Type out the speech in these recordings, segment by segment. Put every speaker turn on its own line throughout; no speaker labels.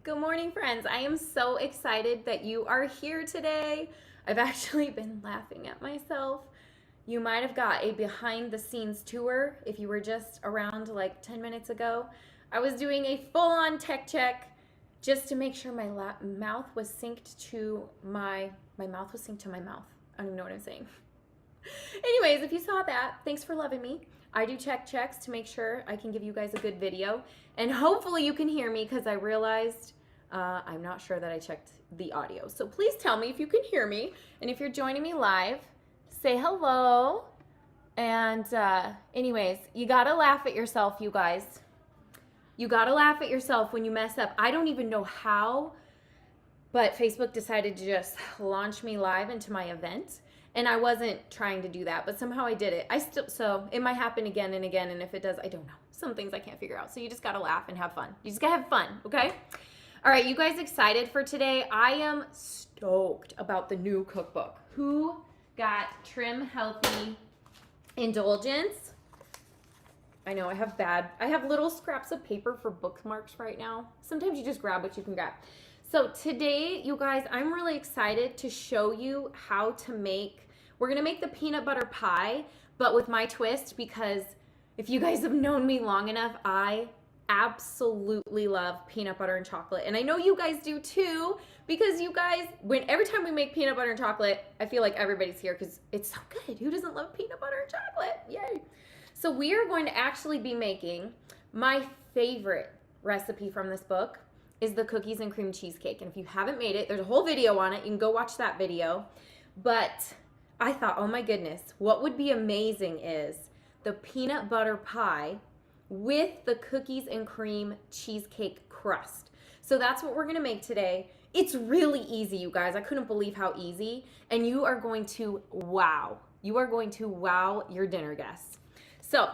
Good morning, friends. I am so excited that you are here today. I've actually been laughing at myself. You might have got a behind the scenes tour if you were just around like 10 minutes ago. I was doing a full-on tech check just to make sure my mouth was synced to my mouth was synced to my mouth. I don't even know what I'm saying. Anyways, if you saw that, thanks for loving me. I do checks to make sure I can give you guys a good video. And hopefully you can hear me because I realized I'm not sure that I checked the audio. So please tell me if you can hear me. And if you're joining me live, say hello. And anyways, you gotta laugh at yourself, you guys. You gotta laugh at yourself when you mess up. I don't even know how, but Facebook decided to just launch me live into my event. And I wasn't trying to do that, but somehow I did it. So it might happen again and again, and if it does, I don't know. Some things I can't figure out. So you just gotta laugh and have fun. You just gotta have fun, okay? All right, you guys excited for today? I am stoked about the new cookbook. Who got Trim Healthy Indulgence? I know I have little scraps of paper for bookmarks right now. Sometimes you just grab what you can grab. So today, you guys, I'm really excited to show you how to we're gonna make the peanut butter pie, but with my twist, because if you guys have known me long enough, I absolutely love peanut butter and chocolate. And I know you guys do too, because you guys, every time we make peanut butter and chocolate, I feel like everybody's here because it's so good. Who doesn't love peanut butter and chocolate? Yay. So we are going to actually be making my favorite recipe from this book is the cookies and cream cheesecake. And if you haven't made it, there's a whole video on it. You can go watch that video. But I thought, oh my goodness, what would be amazing is the peanut butter pie with the cookies and cream cheesecake crust. So that's what we're gonna make today. It's really easy, you guys. I couldn't believe how easy. And you are going to wow. You are going to wow your dinner guests. So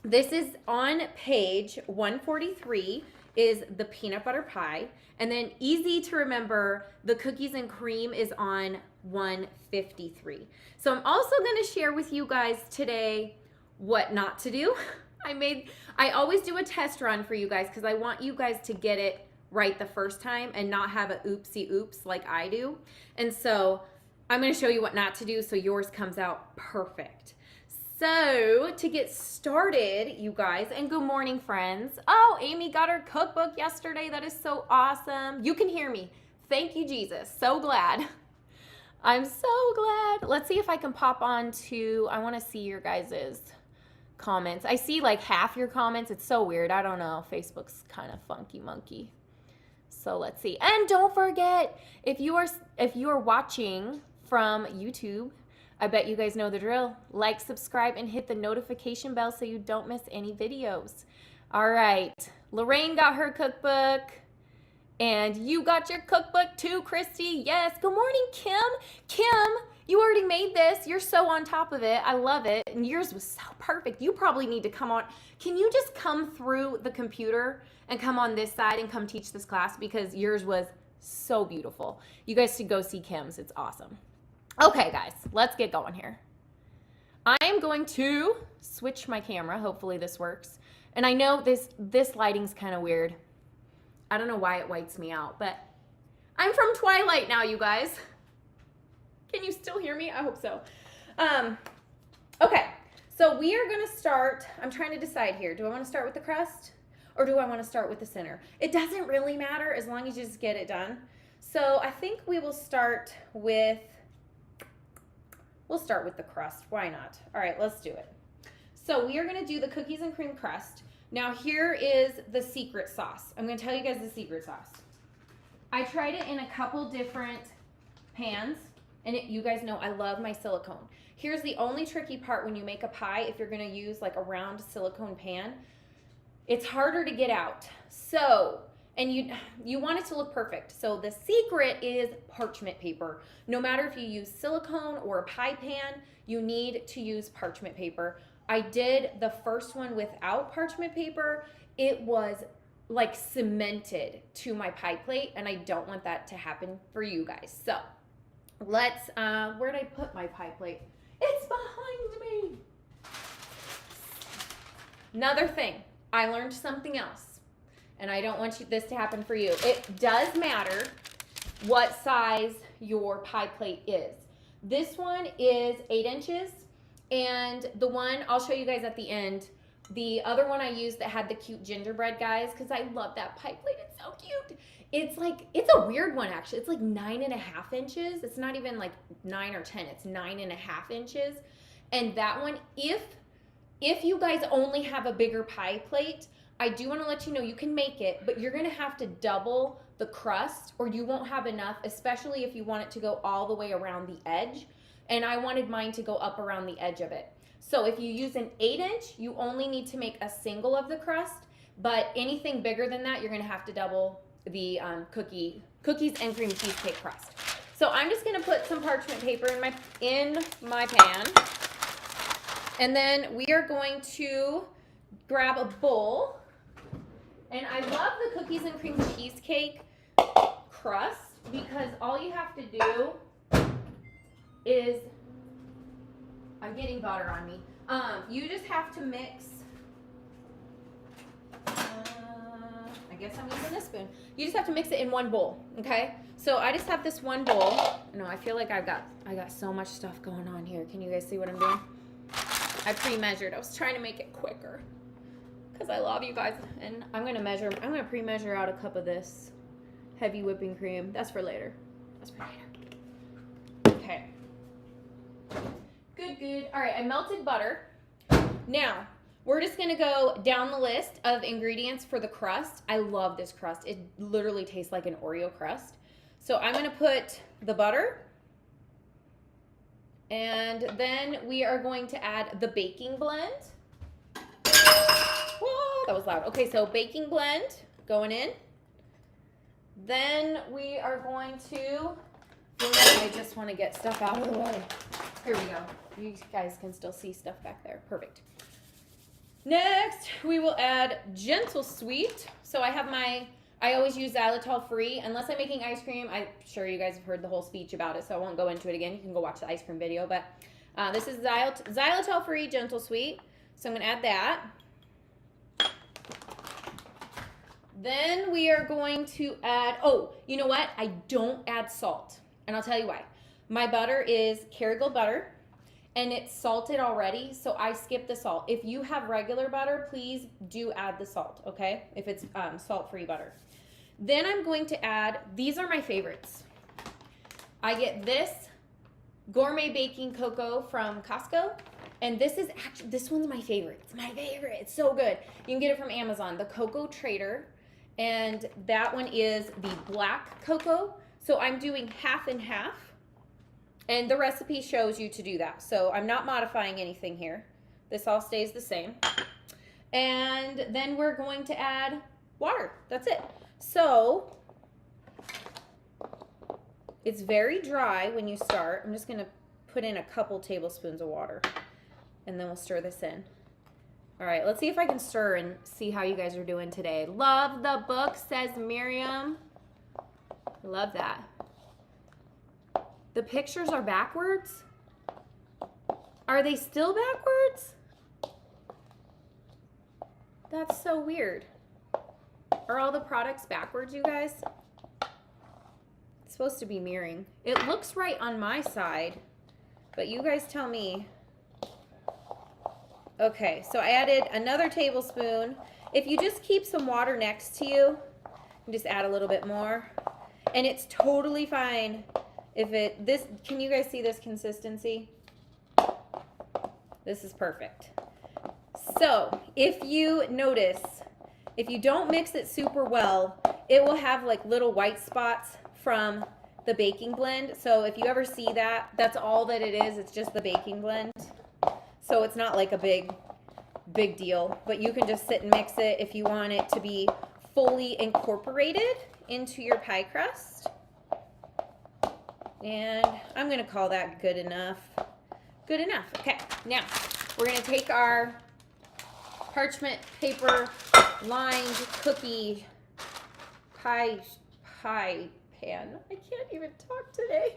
this is on page 143 is the peanut butter pie. And then easy to remember, the cookies and cream is on 153. So I'm also gonna share with you guys today what not to do. I always do a test run for you guys because I want you guys to get it right the first time and not have a oopsie oops like I do. And so I'm going to show you what not to do so yours comes out perfect. So to get started, you guys, and good morning, friends. Oh, Amy got her cookbook yesterday. That is so awesome. You can hear me. Thank you, Jesus. So glad. I'm so glad. Let's see if I can pop on to, I want to see your guys's comments. I see like half your comments. It's so weird. I don't know. Facebook's kind of funky monkey. So let's see. And don't forget, if you are watching from YouTube, I bet you guys know the drill. Like, subscribe, and hit the notification bell so you don't miss any videos. All right. Lorraine got her cookbook. And you got your cookbook too, Christy. Yes. Good morning, Kim. Kim, you already made this. You're so on top of it. I love it. And yours was so perfect. You probably need to come on. Can you just come through the computer and come on this side and come teach this class? Because yours was so beautiful. You guys should go see Kim's. It's awesome. Okay, guys, let's get going here. I am going to switch my camera. Hopefully this works. And I know this lighting's kind of weird. I don't know why it whites me out, but I'm from Twilight now, you guys. Can you still hear me? I hope so. Okay, so we are gonna start, I'm trying to decide here. Do I wanna start with the crust or do I wanna start with the center? It doesn't really matter as long as you just get it done. So I think we will start with, the crust. Why not? All right, let's do it. So we are gonna do the cookies and cream crust. Now here is the secret sauce. I'm gonna tell you guys the secret sauce. I tried it in a couple different pans, and you guys know I love my silicone. Here's the only tricky part when you make a pie, if you're gonna use like a round silicone pan, it's harder to get out. So, and you want it to look perfect. So the secret is parchment paper. No matter if you use silicone or a pie pan, you need to use parchment paper. I did the first one without parchment paper. It was like cemented to my pie plate, and I don't want that to happen for you guys. So let's, where'd I put my pie plate? It's behind me. Another thing, I learned something else. and I don't want this to happen for you. It does matter what size your pie plate is. This one is 8 inches, and the one I'll show you guys at the end. The other one I used that had the cute gingerbread guys, because I love that pie plate. It's so cute. It's a weird one actually. It's like 9.5 inches. It's not even like 9 or 10. It's 9.5 inches. And that one, if you guys only have a bigger pie plate, I do want to let you know you can make it, but you're going to have to double the crust or you won't have enough, especially if you want it to go all the way around the edge. And I wanted mine to go up around the edge of it. So if you use an 8 inch, you only need to make a single of the crust, but anything bigger than that, you're going to have to double the cookies and cream cheesecake crust. So I'm just going to put some parchment paper in my pan. And then we are going to grab a bowl. And I love the cookies and cream cheesecake crust because all you have to do is, I'm getting butter on me. You just have to mix, I guess I'm using this spoon. You just have to mix it in one bowl, okay? So I just have this one bowl. No, I feel like I got so much stuff going on here. Can you guys see what I'm doing? I pre-measured. I was trying to make it quicker because I love you guys. And I'm gonna pre-measure out a cup of this heavy whipping cream. That's for later. That's for later. Okay. Good. All right, I melted butter. Now, we're just gonna go down the list of ingredients for the crust. I love this crust. It literally tastes like an Oreo crust. So I'm gonna put the butter, and then we are going to add the baking blend. Whoa, that was loud. Okay, so baking blend going in. Then we are going to, I just want to get stuff out of the way. Here we go. You guys can still see stuff back there. Perfect. Next, we will add gentle sweet. So I always use xylitol free. Unless I'm making ice cream, I'm sure you guys have heard the whole speech about it, so I won't go into it again. You can go watch the ice cream video. But this is xylitol free gentle sweet. So I'm going to add that. Then we are going to add, oh, you know what? I don't add salt. And I'll tell you why. My butter is Kerrygold butter, and it's salted already, so I skip the salt. If you have regular butter, please do add the salt, okay? If it's salt-free butter. Then I'm going to add, these are my favorites. I get this gourmet baking cocoa from Costco, and this one's my favorite. It's my favorite. It's so good. You can get it from Amazon, the Cocoa Trader, and that one is the black cocoa. So I'm doing half and half. And the recipe shows you to do that. So I'm not modifying anything here. This all stays the same. And then we're going to add water. That's it. So it's very dry when you start. I'm just going to put in a couple tablespoons of water. And then we'll stir this in. All right, let's see if I can stir and see how you guys are doing today. Love the book, says Miriam. Love that. The pictures are backwards? Are they still backwards? That's so weird. Are all the products backwards, you guys? It's supposed to be mirroring. It looks right on my side, but you guys tell me. Okay, so I added another tablespoon. If you just keep some water next to you, just add a little bit more. And it's totally fine if can you guys see this consistency? This is perfect. So if you notice, if you don't mix it super well, it will have like little white spots from the baking blend. So if you ever see that, that's all that it is. It's just the baking blend. So it's not like a big deal, but you can just sit and mix it if you want it to be fully incorporated into your pie crust. And I'm going to call that good enough. Good enough. Okay, now we're going to take our parchment paper lined cookie pie pan. I can't even talk today.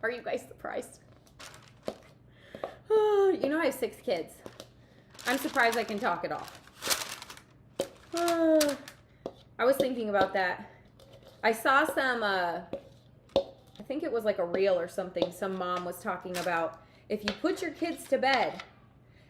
Are you guys surprised? You know I have 6 kids. I'm surprised I can talk at all. I was thinking about that. I saw some, I think it was like a reel or something. Some mom was talking about if you put your kids to bed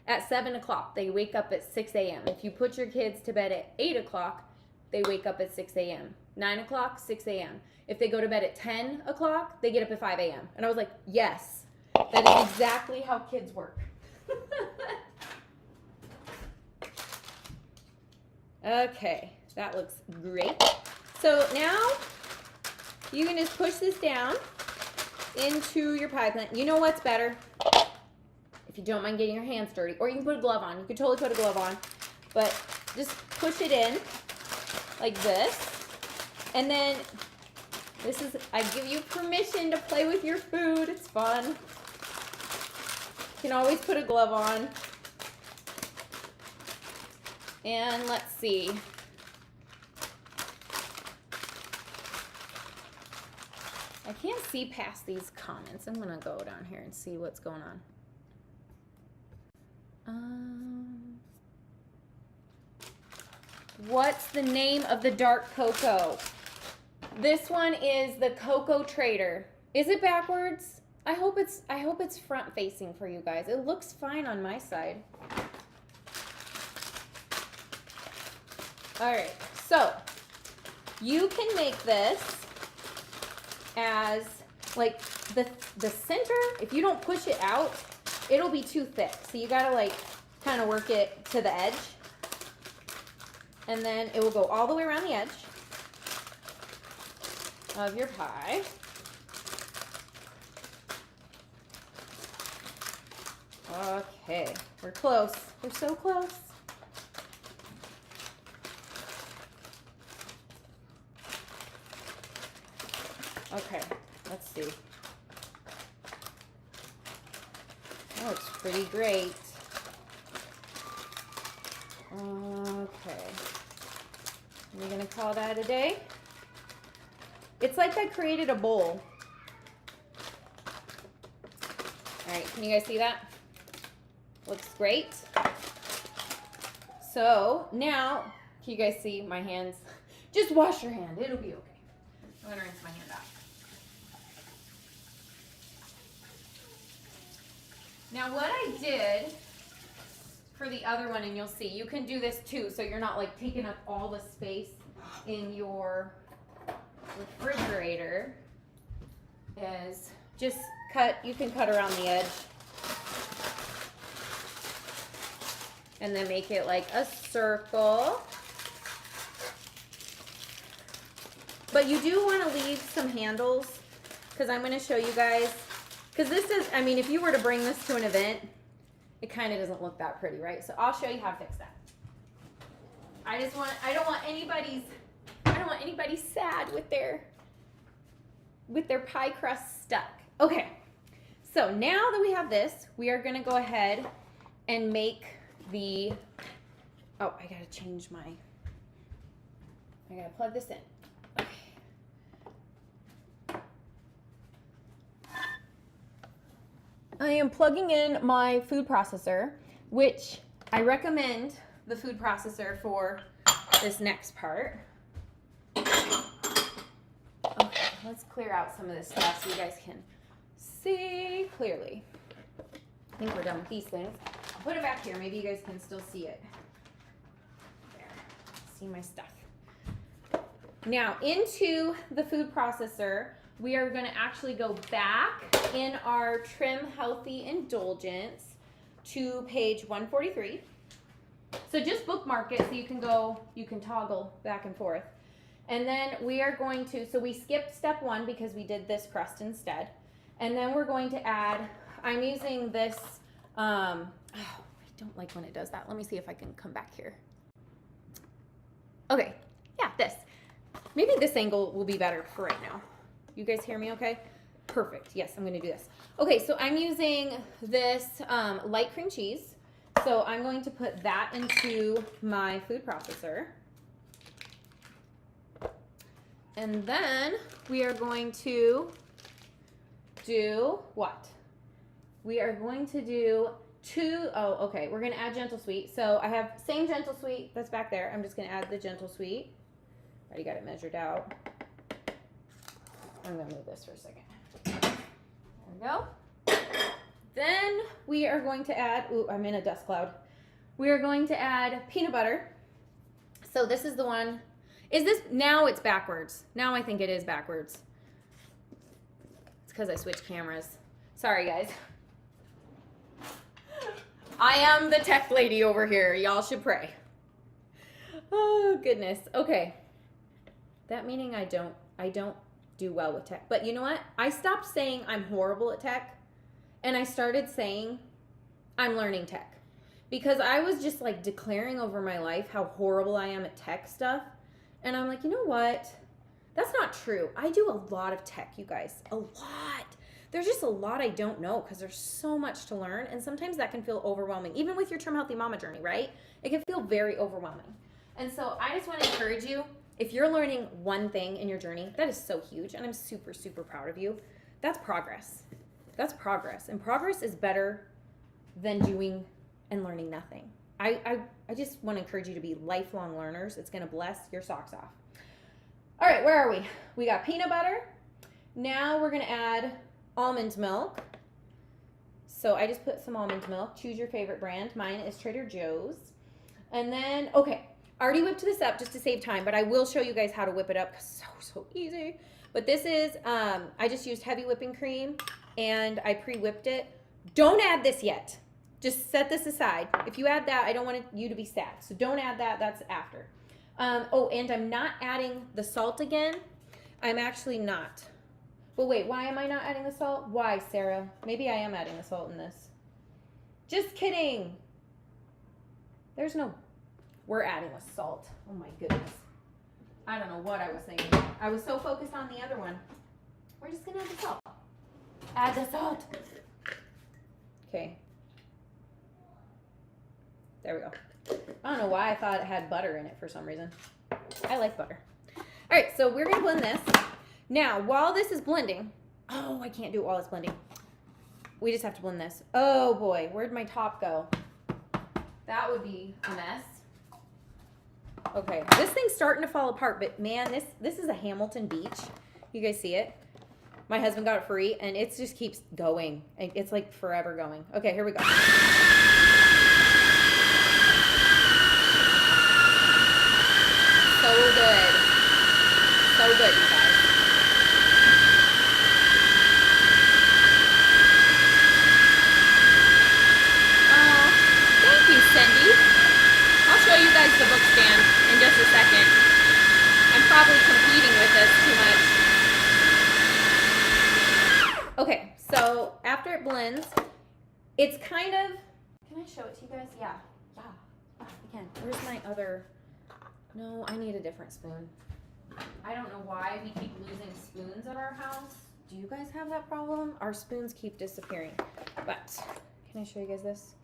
at 7 o'clock, they wake up at 6 a.m. If you put your kids to bed at 8 o'clock, they wake up at 6 a.m. 9 o'clock, 6 a.m. If they go to bed at 10 o'clock, they get up at 5 a.m. And I was like, yes, that is exactly how kids work. Okay, that looks great. So now you can just push this down into your pie pan. You know what's better? If you don't mind getting your hands dirty, or you can put a glove on. You can totally put a glove on, but just push it in like this. And then this is, I give you permission to play with your food. It's fun. You can always put a glove on. And let's see. I can't see past these comments. I'm gonna go down here and see what's going on. What's the name of the dark cocoa? This one is the Cocoa Trader. Is it backwards? I hope it's front facing for you guys. It looks fine on my side. All right, so you can make this as like the center. If you don't push it out, it'll be too thick. So you gotta like kind of work it to the edge, and then it will go all the way around the edge of your pie. Okay, we're close. We're so close. Okay, let's see. Oh, it's pretty great. Okay. Are we gonna call that a day? It's like I created a bowl. All right, can you guys see that? Looks great. So now, can you guys see my hands? Just wash your hand, it'll be okay. I'm gonna rinse my hand out. Now what I did for the other one, and you'll see, you can do this too, so you're not like taking up all the space in your refrigerator, is just cut, you can cut around the edge and then make it like a circle. But you do want to leave some handles, because I'm going to show you guys, because this is, I mean, if you were to bring this to an event, it kind of doesn't look that pretty, right? So I'll show you how to fix that. I don't want anybody sad with their pie crust stuck. Okay, so now that we have this, we are going to go ahead and make the, oh, I got to change my, I got to plug this in. I am plugging in my food processor, which I recommend the food processor for this next part. Okay, let's clear out some of this stuff so you guys can see clearly. I think we're done with these things. I'll put it back here. Maybe you guys can still see it. There, see my stuff. Now, into the food processor, we are going to actually go back in our Trim Healthy Indulgence to page 143. So just bookmark it so you can toggle back and forth. And then we are going to, so we skipped step 1 because we did this crust instead. And then we're going to add, I'm using this, oh, I don't like when it does that. Let me see if I can come back here. Okay, yeah, this. Maybe this angle will be better for right now. You guys hear me okay? Perfect. Yes, I'm going to do this. Okay, so I'm using this light cream cheese. So I'm going to put that into my food processor. And then we are going to do what? We are going to do we're going to add gentle sweet. So I have same gentle sweet that's back there. I'm just going to add the gentle sweet. Already got it measured out. I'm gonna move this for a second. There we go. Then we are going to add, ooh, I'm in a dust cloud. We are going to add peanut butter. So this is the one, now it's backwards. Now I think it is backwards. It's because I switched cameras. Sorry, guys. I am the tech lady over here. Y'all should pray. Oh, goodness. Okay. That meaning I don't do well with tech. But you know what? I stopped saying I'm horrible at tech, and I started saying I'm learning tech. Because I was just like declaring over my life how horrible I am at tech stuff. And I'm like, you know what? That's not true. I do a lot of tech, you guys. A lot. There's just a lot I don't know because there's so much to learn. And sometimes that can feel overwhelming. Even with your Trim Healthy Mama journey, right? It can feel very overwhelming. And so I just want to encourage you, if you're learning one thing in your journey, that is so huge. And I'm super, super proud of you. That's progress. That's progress. And progress is better than doing and learning nothing. I just want to encourage you to be lifelong learners. It's going to bless your socks off. All right, where are we? We got peanut butter. Now we're going to add almond milk. So I just put some almond milk. Choose your favorite brand. Mine is Trader Joe's. And then, okay, I already whipped this up just to save time, but I will show you guys how to whip it up because it's so easy. But this is, I just used heavy whipping cream and I pre-whipped it. Don't add this yet. Just set this aside. If you add that, I don't want you to be sad. So don't add that. That's after. Oh, and I'm not adding the salt again. I'm actually not. But wait, why am I not adding the salt? Why, Sarah? Maybe I am adding the salt in this. Just kidding. There's no... We're adding the salt. Oh my goodness. I don't know what I was thinking. I was so focused on the other one. We're just gonna add the salt. Add the salt. Okay. There we go. I don't know why I thought it had butter in it for some reason. I like butter. All right, so we're gonna blend this. Now, while this is blending, oh, I can't do it while it's blending. We just have to blend this. Oh boy, where'd my top go? That would be a mess. Okay, this thing's starting to fall apart, but man, this is a Hamilton Beach. You guys see it? My husband got it free, and it just keeps going. It's like forever going. Okay, here we go. So good. So good, you guys. Oh, thank you, Cindy. I'll show you guys the book stand in just a second. I'm probably competing with this too much. Okay, so after it blends, it's kind of... Can I show it to you guys? Yeah, I can. Where's my other... No, I need a different spoon. I don't know why we keep losing spoons at our house. Do you guys have that problem? Our spoons keep disappearing. But, can I show you guys this?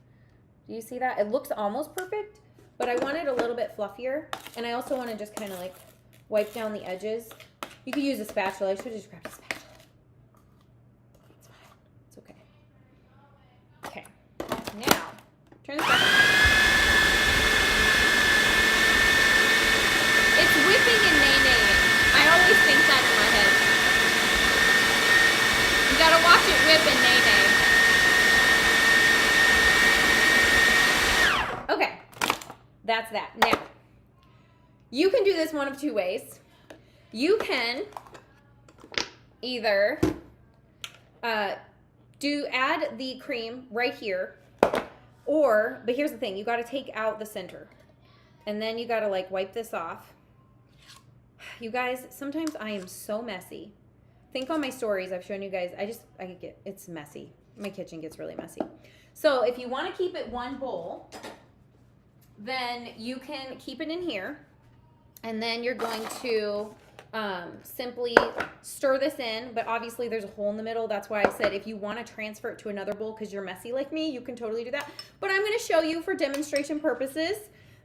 Do you see that? It looks almost perfect, but I want it a little bit fluffier. And I also want to just kind of like wipe down the edges. You could use a spatula. I should have just grabbed a spatula. It's fine. It's okay. Okay. Now, turn this back on. It's whipping and nay-naying. I always think that in my head. You gotta watch it whip and nay-nay. Okay, that's that. Now, you can do this one of two ways. You can either add the cream right here, but here's the thing, you gotta take out the center. And then you gotta like wipe this off. You guys, sometimes I am so messy. Think on my stories, I've shown you guys, it's messy. My kitchen gets really messy. So if you wanna keep it one bowl, then you can keep it in here. And then you're going to simply stir this in, but obviously there's a hole in the middle. That's why I said if you wanna transfer it to another bowl because you're messy like me, you can totally do that. But I'm gonna show you for demonstration purposes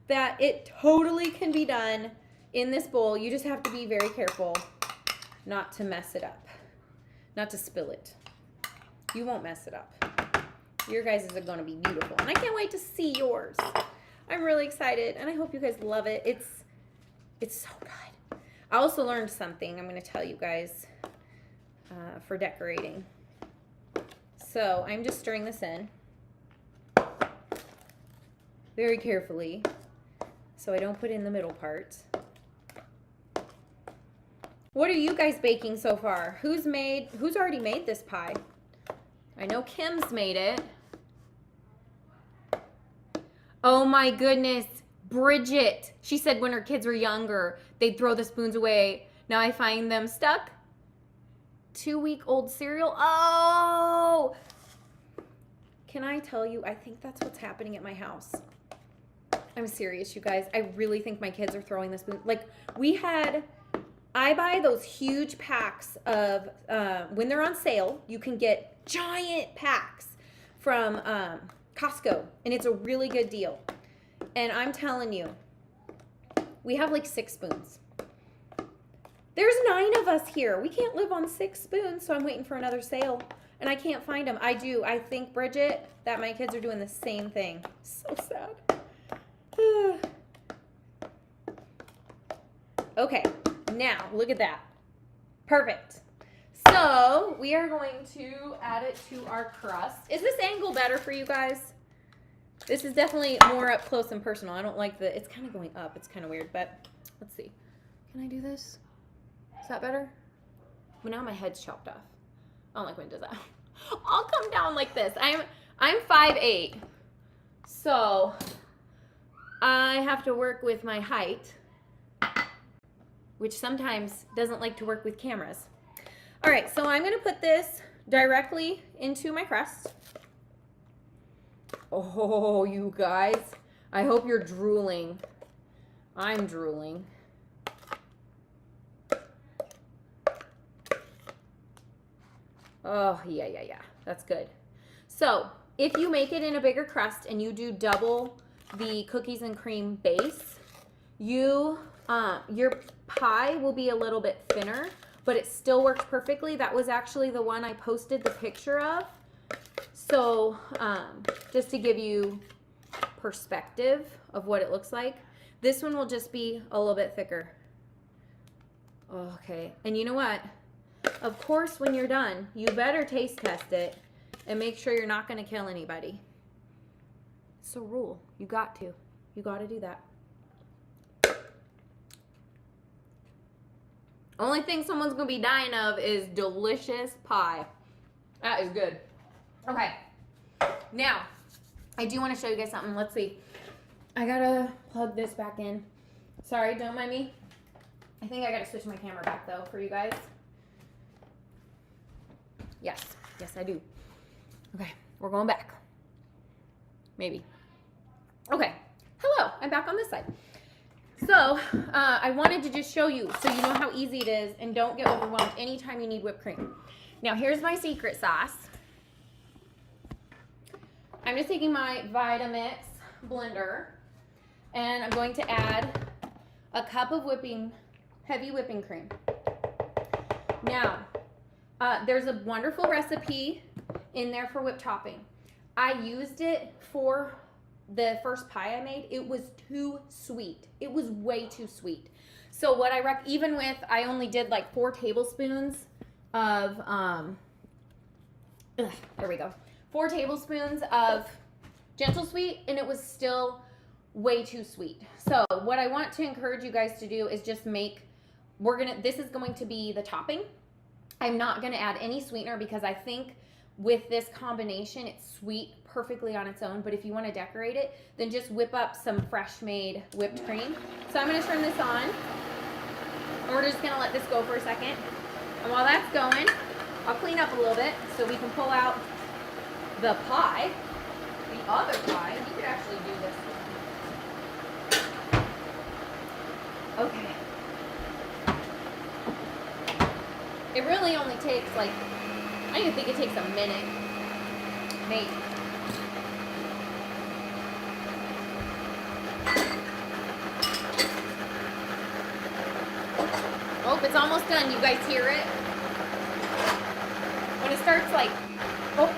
that it totally can be done in this bowl. You just have to be very careful not to mess it up, not to spill it. You won't mess it up. Your guys' are gonna be beautiful. And I can't wait to see yours. I'm really excited and I hope you guys love it. It's so good. I also learned something I'm going to tell you guys for decorating. So I'm just stirring this in very carefully so I don't put in the middle part. What are you guys baking so far? Who's already made this pie? I know Kim's made it. Oh my goodness, Bridget. She said when her kids were younger, they'd throw the spoons away. Now I find them stuck. 2-week-old cereal. Oh! Can I tell you, I think that's what's happening at my house. I'm serious, you guys. I really think my kids are throwing the spoon. Like, I buy those huge packs of, when they're on sale, you can get giant packs from Costco, and it's a really good deal. And I'm telling you, we have like 6 spoons. There's 9 of us here. We can't live on 6 spoons, so I'm waiting for another sale, and I can't find them. I think, Bridget, that my kids are doing the same thing. So sad. Okay, now look at that. Perfect. So we are going to add it to our crust. Is this angle better for you guys? This is definitely more up close and personal. I don't like it's kind of going up. It's kind of weird, but let's see. Can I do this? Is that better? Well, now my head's chopped off. I don't like when it does that. I'll come down like this. I'm 5'8", so I have to work with my height, which sometimes doesn't like to work with cameras. All right, so I'm gonna put this directly into my crust. Oh, you guys, I hope you're drooling. I'm drooling. Oh, yeah, that's good. So if you make it in a bigger crust and you do double the cookies and cream base, your pie will be a little bit thinner, but it still works perfectly. That was actually the one I posted the picture of. So just to give you perspective of what it looks like, this one will just be a little bit thicker. Okay, and you know what? Of course, when you're done, you better taste test it and make sure you're not going to kill anybody. It's a rule. You got to. You got to do that. Only thing someone's going to be dying of is delicious pie. That is good. Okay. Now, I do want to show you guys something. Let's see. I got to plug this back in. Sorry, don't mind me. I think I got to switch my camera back, though, for you guys. Yes, I do. Okay, we're going back. Maybe. Okay, hello, I'm back on this side. So, I wanted to just show you so you know how easy it is and don't get overwhelmed anytime you need whipped cream. Now, here's my secret sauce. I'm just taking my Vitamix blender and I'm going to add a cup of heavy whipping cream. Now, there's a wonderful recipe in there for whipped topping. I used it for the first pie I made. It was too sweet. It was way too sweet. So what I only did like 4 tablespoons of, there we go. 4 tablespoons of gentle sweet, and it was still way too sweet. So what I want to encourage you guys to do is just this is going to be the topping. I'm not going to add any sweetener because I think with this combination, it's sweet perfectly on its own. But if you want to decorate it, then just whip up some fresh made whipped cream. So I'm going to turn this on. And we're just going to let this go for a second. And while that's going, I'll clean up a little bit so we can pull out the pie. The other pie. You could actually do this. Okay. It really only takes like, I don't even think it takes a minute. Maybe. Oh, it's almost done. You guys hear it? When it starts like, oh.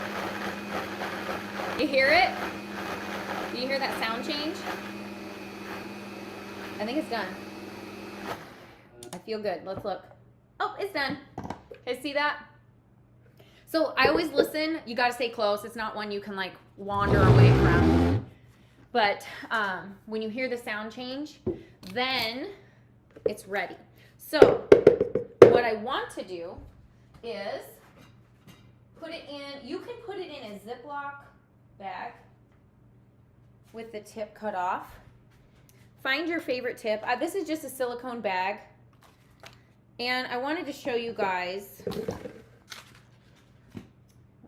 You hear it? Do you hear that sound change? I think it's done. I feel good. Let's look. Oh, it's done. Okay, see that? So I always listen. You got to stay close. It's not one you can like wander away from. But when you hear the sound change, then it's ready. So what I want to do is put it in, you can put it in a Ziploc bag with the tip cut off. Find your favorite tip. This is just a silicone bag. And I wanted to show you guys,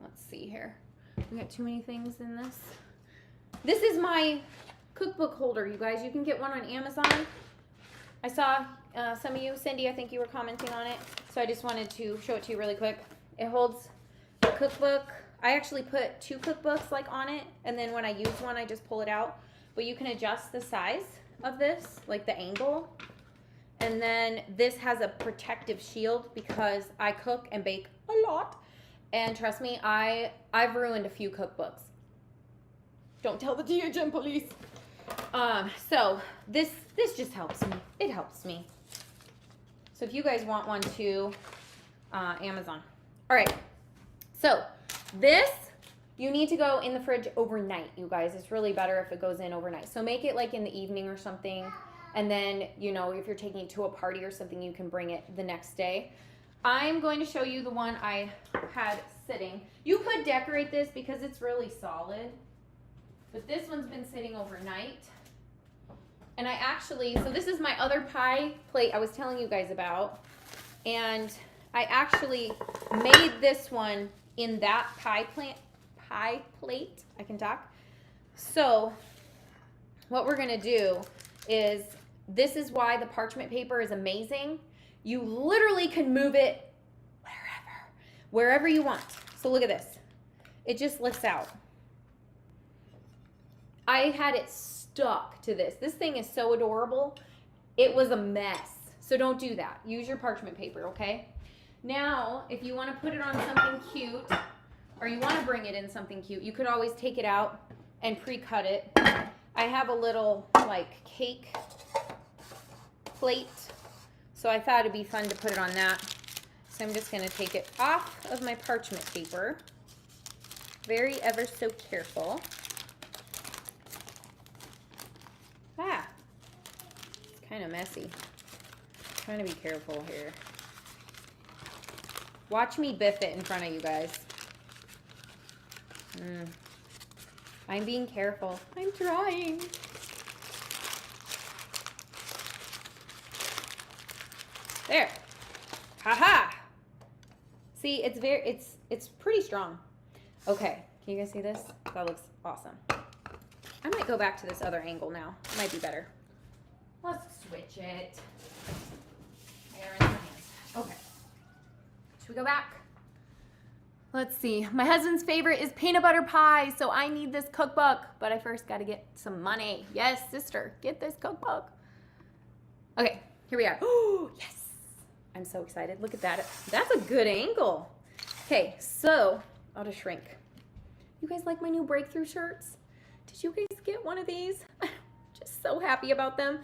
let's see here. We got too many things in this. This is my cookbook holder, you guys. You can get one on Amazon. I saw some of you, Cindy, I think you were commenting on it. So I just wanted to show it to you really quick. It holds a cookbook. I actually put 2 cookbooks like on it. And then when I use one, I just pull it out. But you can adjust the size of this, like the angle. And then this has a protective shield because I cook and bake a lot. And trust me, I've ruined a few cookbooks. Don't tell the DHM police. So this just helps me. It helps me. So if you guys want one too, Amazon. All right. So this, you need to go in the fridge overnight, you guys. It's really better if it goes in overnight. So make it like in the evening or something. And then, you know, if you're taking it to a party or something, you can bring it the next day. I'm going to show you the one I had sitting. You could decorate this because it's really solid. But this one's been sitting overnight. And I actually, so this is my other pie plate I was telling you guys about. And I actually made this one in that pie plate. I can talk. So what we're gonna do is, this is why the parchment paper is amazing. You literally can move it wherever you want. So look at this. It just lifts out. I had it stuck to this. This thing is so adorable. It was a mess. So don't do that. Use your parchment paper, okay? Now, if you want to put it on something cute, or you want to bring it in something cute, you could always take it out and pre-cut it. I have a little, like, cake plate, so I thought it'd be fun to put it on that. So I'm just going to take it off of my parchment paper. Very ever so careful. It's kind of messy. Trying to be careful here. Watch me biff it in front of you guys. I'm being careful. I'm trying. There. Haha. See, it's pretty strong. Okay, can you guys see this? That looks awesome. I might go back to this other angle now. It might be better. Let's switch it. Okay. Should we go back? Let's see. My husband's favorite is peanut butter pie, so I need this cookbook. But I first got to get some money. Yes, sister, get this cookbook. Okay, here we are. Oh, yes. I'm so excited. Look at that. That's a good angle. Okay, so I'll just shrink. You guys like my new breakthrough shirts? Did you guys get one of these? Just so happy about them.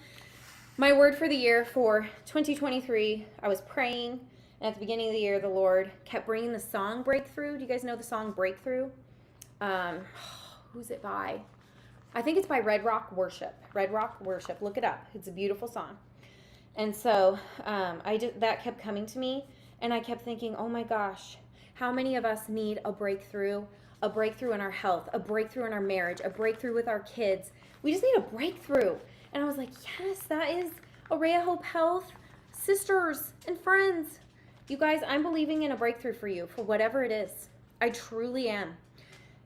My word for the year for 2023, I was praying, and at the beginning of the year, the Lord kept bringing the song Breakthrough. Do you guys know the song Breakthrough? Who's it by? I think it's by Red Rock Worship. Red Rock Worship. Look it up. It's a beautiful song. And so that kept coming to me, and I kept thinking, oh my gosh, how many of us need a breakthrough in our health, a breakthrough in our marriage, a breakthrough with our kids. We just need a breakthrough. And I was like, yes, that is Array of Hope Health, sisters and friends. You guys, I'm believing in a breakthrough for you, for whatever it is. I truly am.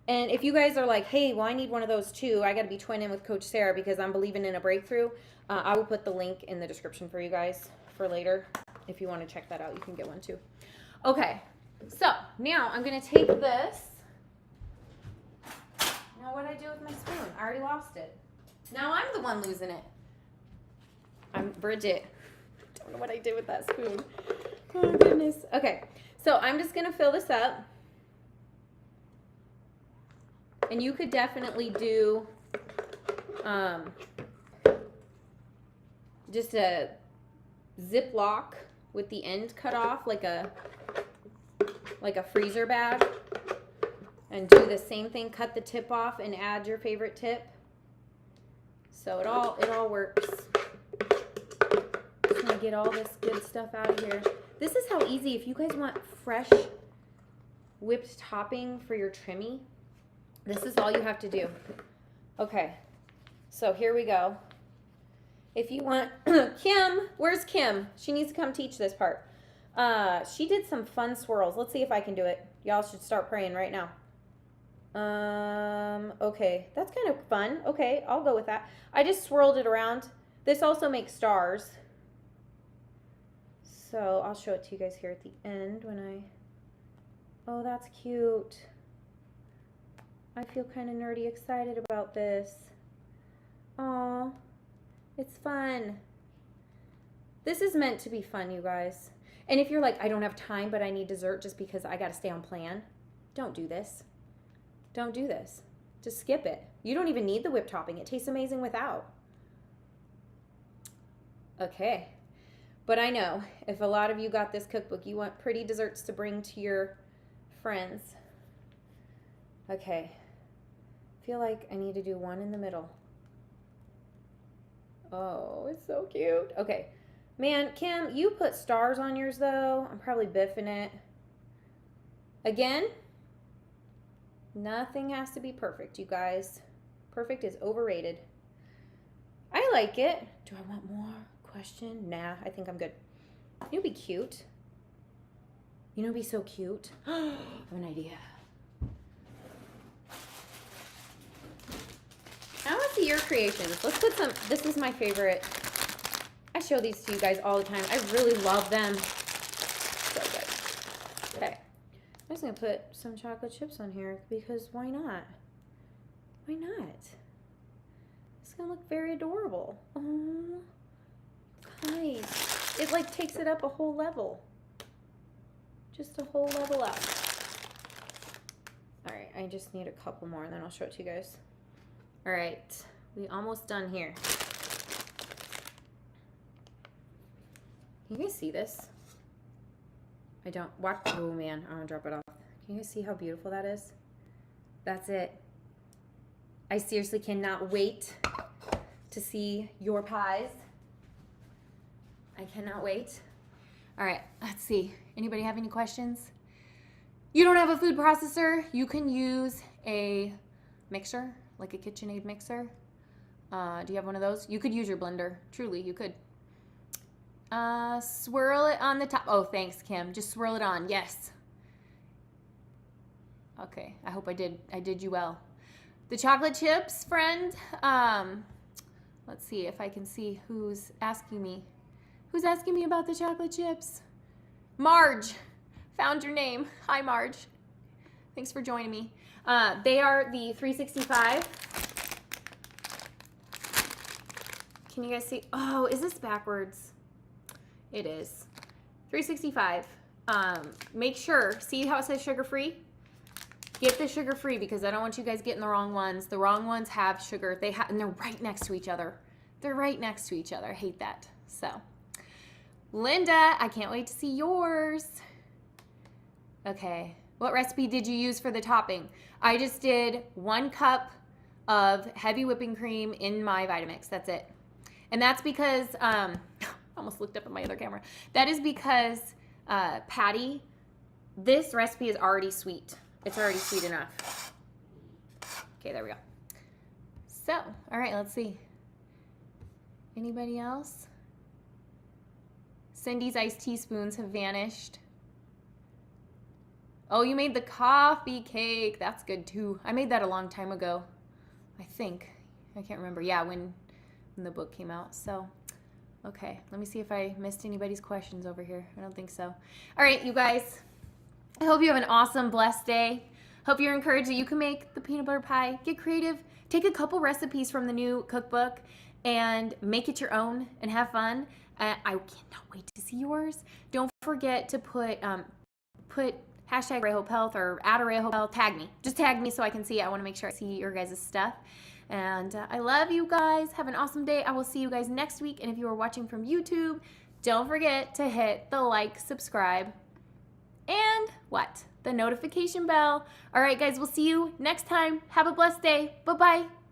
And if you guys are like, hey, well, I need one of those too. I got to be twinning with Coach Sarah because I'm believing in a breakthrough. I will put the link in the description for you guys for later. If you want to check that out, you can get one too. Okay, so now I'm going to take this. Now what did I do with my spoon? I already lost it. Now I'm the one losing it. I'm Bridget. Don't know what I did with that spoon. Oh goodness. Okay, so I'm just going to fill this up. And you could definitely do just a Ziploc with the end cut off like a freezer bag, and do the same thing. Cut the tip off and add your favorite tip. So it all works. Just gonna get all this good stuff out of here. This is how easy, if you guys want fresh whipped topping for your trimmy, this is all you have to do. Okay, so here we go. If you want, Kim, where's Kim? She needs to come teach this part. She did some fun swirls. Let's see if I can do it. Y'all should start praying right now. Okay, that's kind of fun. Okay, I'll go with that. I just swirled it around. This also makes stars. So I'll show it to you guys here at the end when oh, that's cute. I feel kind of nerdy excited about this. Aw, it's fun. This is meant to be fun, you guys. And if you're like, I don't have time, but I need dessert just because I got to stay on plan, don't do this. Don't do this. Just skip it. You don't even need the whipped topping. It tastes amazing without. Okay. But I know if a lot of you got this cookbook, you want pretty desserts to bring to your friends. Okay. I feel like I need to do one in the middle. Oh, it's so cute. Okay. Man, Kim, you put stars on yours though. I'm probably biffing it. Again, nothing has to be perfect, you guys. Perfect is overrated. I like it. Do I want more? Question? Nah, I think I'm good. It'll be cute. You know, it'd be so cute. I have an idea. I want to see your creations. Let's put some, this is my favorite. I show these to you guys all the time. I really love them. So good. Okay. I'm just going to put some chocolate chips on here because why not? Why not? It's going to look very adorable. Oh, nice. It like takes it up a whole level. Just a whole level up. All right, I just need a couple more and then I'll show it to you guys. All right, we almost done here. Can you guys see this? I don't, watch, oh man, I'm gonna drop it off. Can you guys see how beautiful that is? That's it. I seriously cannot wait to see your pies. I cannot wait. All right, let's see. Anybody have any questions? You don't have a food processor, you can use a mixer, like a KitchenAid mixer. Do you have one of those? You could use your blender. Truly, you could. Swirl it on the top. Oh, thanks, Kim. Just swirl it on. Yes. Okay. I hope I did you well. The chocolate chips, friend. Let's see if I can see who's asking me. Who's asking me about the chocolate chips? Marge. Found your name. Hi, Marge. Thanks for joining me. They are the 365. Can you guys see? Oh, is this backwards? It is. 365. Make sure, see how it says sugar-free? Get the sugar-free because I don't want you guys getting the wrong ones. The wrong ones have sugar. And they're right next to each other. They're right next to each other. I hate that. So, Linda, I can't wait to see yours. Okay. What recipe did you use for the topping? I just did 1 cup of heavy whipping cream in my Vitamix. That's it. And that's because, I almost looked up at my other camera. That is because, Patty, this recipe is already sweet. It's already sweet enough. Okay, there we go. So, all right, let's see. Anybody else? Cindy's iced teaspoons have vanished. Oh, you made the coffee cake. That's good too. I made that a long time ago, I think. I can't remember. Yeah, when the book came out. So, okay. Let me see if I missed anybody's questions over here. I don't think so. All right, you guys. I hope you have an awesome, blessed day. Hope you're encouraged that you can make the peanut butter pie. Get creative. Take a couple recipes from the new cookbook and make it your own and have fun. I cannot wait to see yours. Don't forget to put hashtag Ray Hope Health or @Ray Hope Health. Tag me. Just tag me so I can see it. I want to make sure I see your guys' stuff. And I love you guys. Have an awesome day. I will see you guys next week. And if you are watching from YouTube, Don't forget to hit the like, subscribe, and what? The notification bell. All right, guys, we'll see you next time. Have a blessed day. Bye-bye.